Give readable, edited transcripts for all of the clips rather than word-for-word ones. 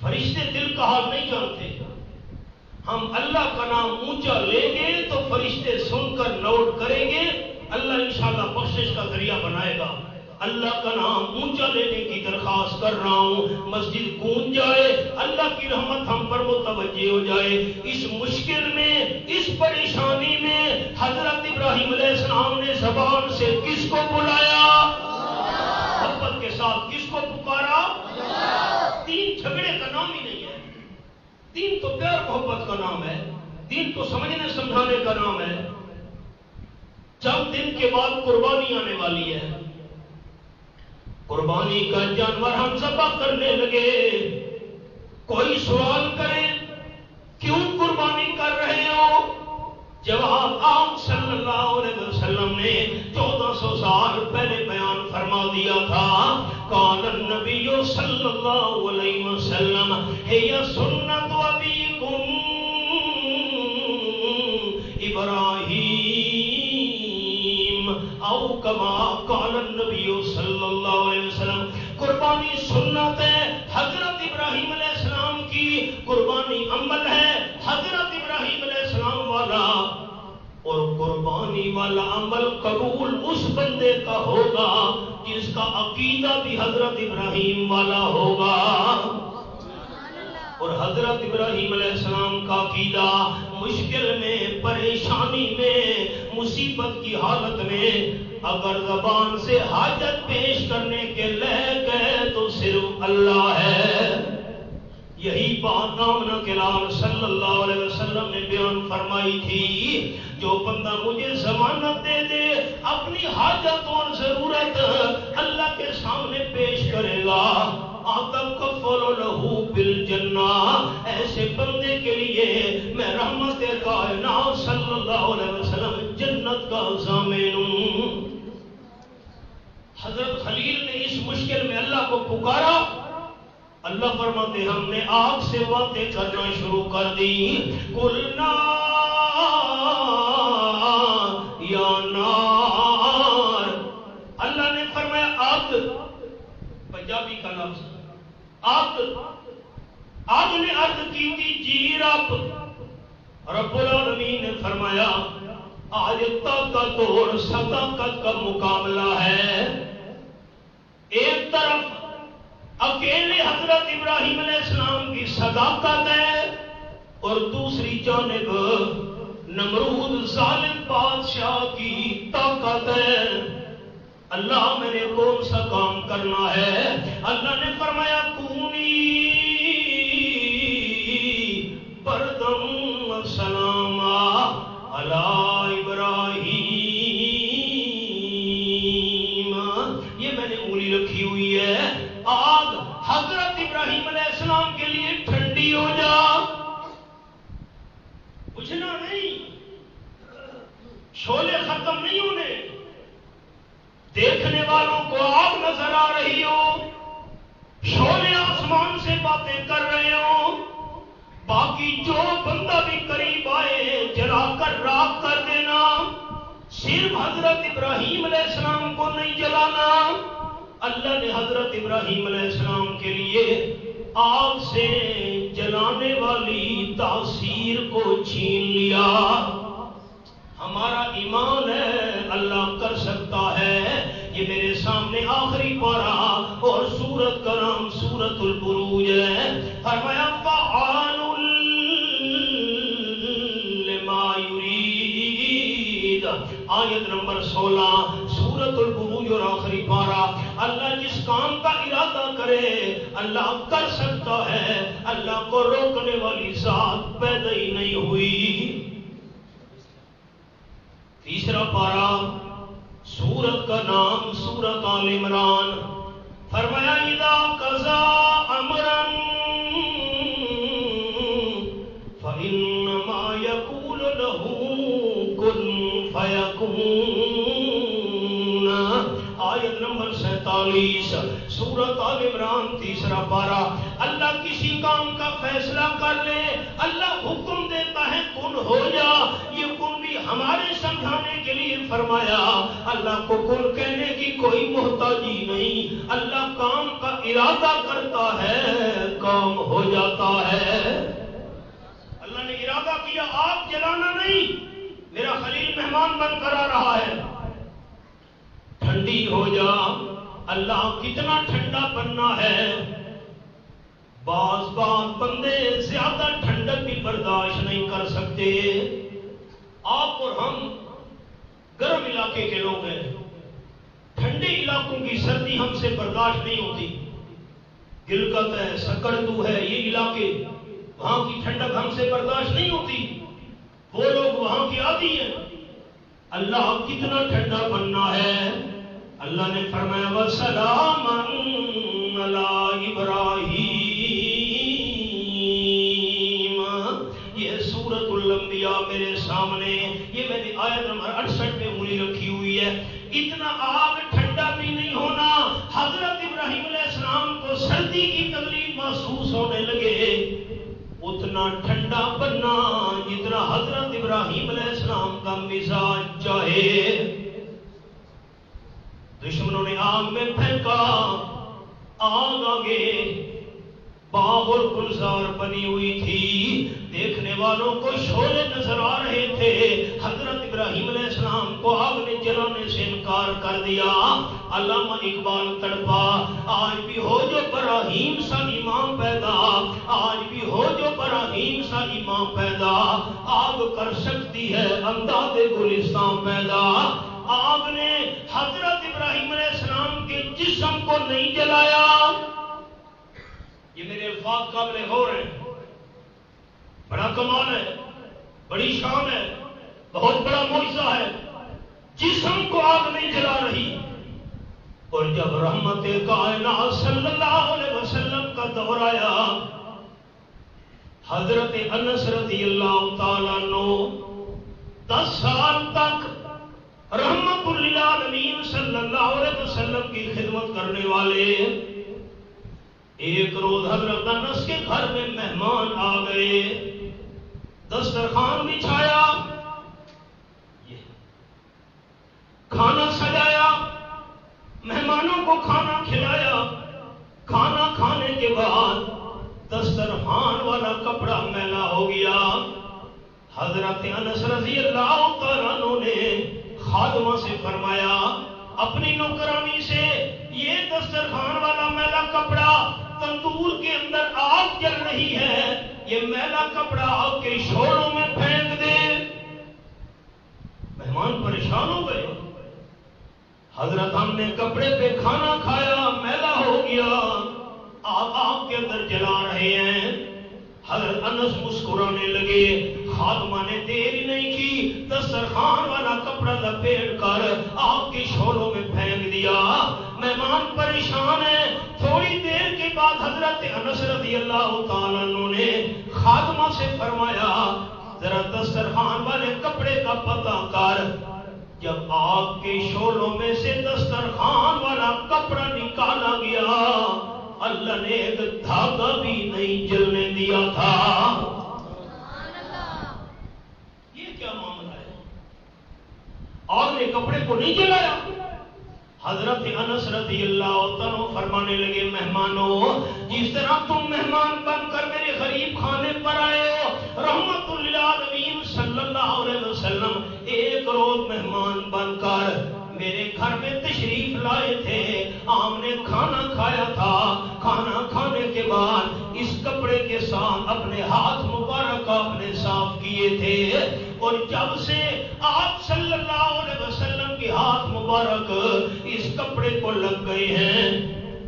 فرشتے دل کا حال نہیں جانتے. ہم اللہ کا نام اونچا لیں گے تو فرشتے سن کر نوٹ کریں گے. اللہ انشاءاللہ بخشش کا ذریعہ بنائے گا. اللہ کا نام اونچا لینے کی درخواست کر رہا ہوں. مسجد گونج جائے, اللہ کی رحمت ہم پر متوجہ ہو جائے. اس مشکل میں, اس پریشانی میں حضرت ابراہیم علیہ السلام نے زبان سے کس کو بلایا؟ محبت کے ساتھ کس کو پکارا؟ دین جھگڑے کا نام ہی نہیں ہے. دین تو پیار محبت کا نام ہے. دین تو سمجھنے سمجھانے کا نام ہے. چند دن کے بعد قربانی آنے والی ہے. قربانی کا جانور ہم ذبح کرنے لگے. کوئی سوال کرے کیوں قربانی کر رہے ہو؟ جواب آپ صلی اللہ علیہ وسلم نے 1400 سال پہلے بیان فرما دیا تھا. قال النبی صلی اللہ علیہ وسلم ہی سنت ابیکم ابراہیم او کما قال النبی صلی اللہ علیہ وسلم. قربانی سنت ہے حضرت ابراہیم علیہ السلام کی. قربانی عمل ہے حضرت ابراہیم علیہ السلام والا. اور قربانی والا عمل قبول اس بندے کا ہوگا جس کا عقیدہ بھی حضرت ابراہیم والا ہوگا. اور حضرت ابراہیم علیہ السلام کا عقیدہ مشکل میں, پریشانی میں, مصیبت کی حالت میں اگر زبان سے حاجت پیش کرنے کے لے گئے تو صرف اللہ ہے. یہی بات آمنہ کے لال صلی اللہ علیہ وسلم نے بیان فرمائی تھی. جو بندہ مجھے ضمانت دے دے اپنی حاجت اور ضرورت اللہ کے سامنے پیش کرے گا, اتکفل لہ بالجنہ, ایسے بندے کے لیے میں رحمت کائنات صلی اللہ علیہ وسلم جنت کا ضامن ہوں. حضرت خلیل نے اس مشکل میں اللہ کو پکارا. اللہ فرماتے ہم نے آگ سے باتیں کرنا شروع کر دی. قلنا یا نار, اللہ نے فرمایا آگ, پنجابی کا لفظ آگ. آگ نے عرض کی تھی جی رب. رب العالمین نے فرمایا آج طاقت اور صداقت کا مقابلہ ہے. ایک طرف اکیلے حضرت ابراہیم علیہ السلام کی صداقت ہے اور دوسری جانب نمرود ظالم بادشاہ کی طاقت ہے. اللہ میں نے کون سا کام کرنا ہے؟ اللہ نے فرمایا کونی بردم و سلاما علی ابراہیم. یہ میں نے انگلی رکھی ہوئی ہے. آگ حضرت ابراہیم علیہ السلام کے لیے ٹھنڈی ہو جا, بجھنا نہیں, شعلے ختم نہیں ہونے. دیکھنے والوں کو آگ نظر آ رہی ہو, شعلے آسمان سے باتیں کر رہے ہو, باقی جو بندہ بھی قریب آئے جلا کر راکھ کر دینا. صرف حضرت ابراہیم علیہ السلام کو نہیں جلانا. اللہ نے حضرت ابراہیم علیہ السلام کے لیے آگ سے جلانے والی تاثیر کو چھین لیا. ہمارا ایمان ہے اللہ کر سکتا ہے. یہ میرے سامنے آخری پارہ اور سورت کا نام سورت البروج ہے. فرمایا فعال لما یرید, آیت نمبر 16 سورت البروج اور آخری پارہ. اللہ جس کام کا ارادہ کرے اللہ کر سکتا ہے. اللہ کو روکنے والی ذات پیدا ہی نہیں ہوئی. تیسرا پارہ سورت کا نام سورت آل عمران. فرمایا اذا قضا امرا فانما یقول له کن فیکون. آیت نمبر 47 سورت آل عمران تیسرا پارہ. اللہ کسی کام کا فیصلہ کر لے, اللہ حکم دیتا ہے کن ہو جا. یہ کن بھی ہمارے سمجھانے کے لیے فرمایا. اللہ کو کن کہنے کی کوئی محتاجی نہیں. اللہ کام کا ارادہ کرتا ہے کام ہو جاتا ہے۔ اللہ نے ارادہ کیا آگ جلانا نہیں، میرا خلیل مہمان بن کر آ رہا ہے، ٹھنڈی ہو جا۔ اللہ کتنا ٹھنڈا بننا ہے، بعض بندے زیادہ ٹھنڈک بھی برداشت نہیں کر سکتے۔ آپ اور ہم گرم علاقے کے لوگ ہیں، ٹھنڈے علاقوں کی سردی ہم سے برداشت نہیں ہوتی۔ گلگت ہے، سکردو ہے، یہ علاقے وہاں کی ٹھنڈک ہم سے برداشت نہیں ہوتی، وہ لوگ وہاں کی عادی ہیں۔ اللہ کتنا ٹھنڈا بننا ہے۔ اللہ نے فرمایا وَسَلَامًا عَلَىٰ إِبْرَاهِيمَ۔ یہ سورۃ الانبیاء میرے سامنے، یہ میں نے آیت نمبر 68 میں انگلی رکھی ہوئی ہے۔ اتنا آگ ٹھنڈا بھی نہیں ہونا، حضرت ابراہیم علیہ السلام کو سردی کی تکلیف محسوس ہونے لگے، اتنا ٹھنڈا بننا جتنا حضرت ابراہیم علیہ السلام کا مزاج چاہے۔ دشمنوں نے آگ میں پھینکا، آگ آگے باغ اور گلزار بنی ہوئی تھی، دیکھنے والوں کو شعلے نظر آ رہے تھے۔ حضرت ابراہیم علیہ السلام کو آگ نے جلانے سے انکار کر دیا۔ علامہ اقبال تڑپا، آج بھی ہو جو براہیم سا امام پیدا، آج بھی ہو جو براہیم سا امام پیدا، آگ کر سکتی ہے انداز گلستان پیدا۔ آگ نے حضرت ابراہیم علیہ السلام کے جسم کو نہیں جلایا۔ یہ میرے الفاظ قابل غور ہیں، بڑا کمال ہے، بڑی شان ہے، بہت بڑا معجزہ ہے۔ جسم کو آگ نہیں جلا رہی، اور جب رحمت کائنات صلی اللہ علیہ وسلم کا دور آیا، حضرت انس رضی اللہ تعالیٰ عنہ 10 سال تک رحمت للعالمین صلی اللہ علیہ وسلم کی خدمت کرنے والے، ایک روز حضرت انس کے گھر میں مہمان آ گئے، دسترخوان بچھایا، کھانا سجایا، مہمانوں کو کھانا کھلایا۔ کھانا کھانے کے بعد دسترخوان والا کپڑا میلا ہو گیا۔ حضرت انس رضی اللہ تعالیٰ عنہ نے خادمہ سے فرمایا، اپنی نوکرانی سے یہ دسترخوان والا میلا کپڑا، تندور کے اندر آگ جل رہی ہے، یہ میلا کپڑا آگ کے شعلوں میں پھینک دے۔ مہمان پریشان ہو گئے، حضرت ہم نے کپڑے پہ کھانا کھایا، میلا ہو گیا، آپ آگ کے اندر جلا رہے ہیں۔ حضرت انس مسکرانے لگے۔ خادمہ نے دیر ہی نہیں کی، دسترخوان والا کپڑا لپیٹ کر آگ کے شعلوں میں پھینک دیا۔ مہمان پریشان ہے۔ تھوڑی دیر کے بعد حضرت انس رضی اللہ تعالیٰ عنہ نے خادمہ سے فرمایا، ذرا دسترخوان والے کپڑے کا پتہ کر۔ جب آگ کے شعلوں میں سے دسترخوان والا کپڑا نکالا گیا، اللہ نے ایک دھاگا بھی نہیں جلنے دیا تھا۔ یہ کیا معاملہ ہے؟ آگ نے کپڑے کو نہیں جلایا۔ حضرت انس رضی اللہ عنہ فرمانے لگے، مہمانوں، جس طرح تم مہمان بن کر میرے غریب خانے پر آئے ہو، رحمت للعالمین صلی اللہ علیہ وسلم ایک روز مہمان بن کر میرے گھر میں تشریف لائے تھے، آپ نے کھانا کھایا تھا، کھانا کھانے کے بعد اس کپڑے کے ساتھ اپنے ہاتھ مبارک آپ نے صاف کیے تھے، اور جب سے آپ صلی اللہ علیہ وسلم کے ہاتھ مبارک اس کپڑے کو لگ گئے ہیں،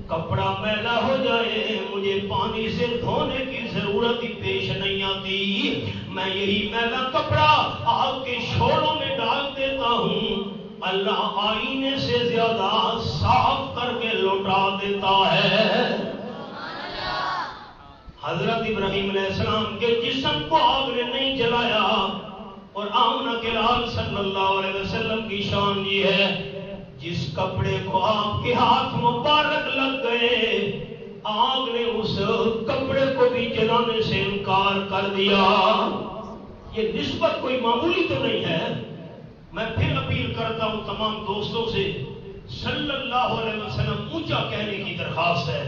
کپڑا میلا ہو جائے مجھے پانی سے دھونے کی ضرورت ہی پیش نہیں آتی، میں یہی میلا کپڑا آگ کے شعلوں میں ڈال دیتا ہوں، اللہ آئینے سے زیادہ صاف کر کے لوٹا دیتا ہے۔ حضرت ابراہیم علیہ السلام کے جسم کو آگ نے نہیں جلایا، اور آمنہ کے لال صلی اللہ علیہ وسلم کی شان یہ ہے، جس کپڑے کو آپ کے ہاتھ مبارک لگ گئے، آگ نے اس کپڑے کو بھی جلانے سے انکار کر دیا۔ یہ نسبت کوئی معمولی تو نہیں ہے۔ میں پھر اپیل کرتا ہوں تمام دوستوں سے، صلی اللہ علیہ وسلم اونچا کہنے کی درخواست ہے،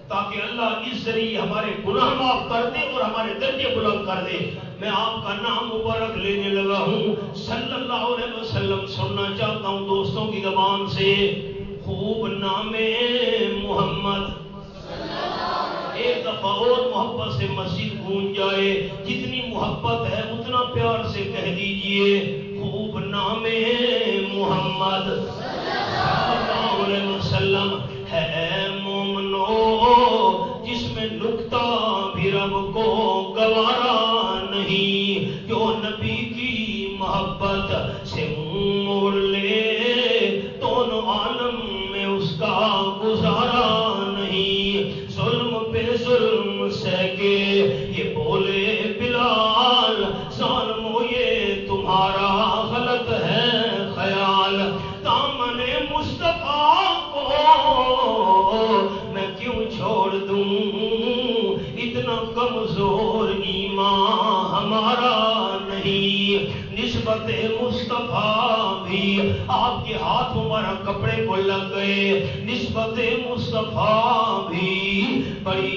تاکہ کہ اللہ اس ذریعے ہمارے گناہ معاف کر دے اور ہمارے درجے بلند کر دے۔ میں آپ کا نام مبارک لینے لگا ہوں، صلی اللہ علیہ وسلم سننا چاہتا ہوں دوستوں کی زبان سے، خوب نام محمد۔ ایک دفعہ اور محبت سے مسجد گونج جائے، جتنی محبت ہے اتنا پیار سے کہہ دیجئے، خوب نام محمد صلی اللہ علیہ وسلم۔ ہے مومنو جس میں نکتہ بھی رب کو گوارا نہیں، جو نبی کی محبت سے منہ موڑ لے دونوں عالم میں اس کا گزارا نہیں۔ ظلم پہ ظلم سہ کے یہ بولے بلال، ظالمو یہ تمہارا غلط ہے خیال، دامن مصطفیٰ کو میں کیوں چھوڑ دوں، اتنا کمزور ایمان ہمارا نہیں۔ نسبت مصطفیٰ بھی آپ کے ہاتھ مبارک کپڑے کو لگ گئے، نسبت مصطفیٰ بھی بڑی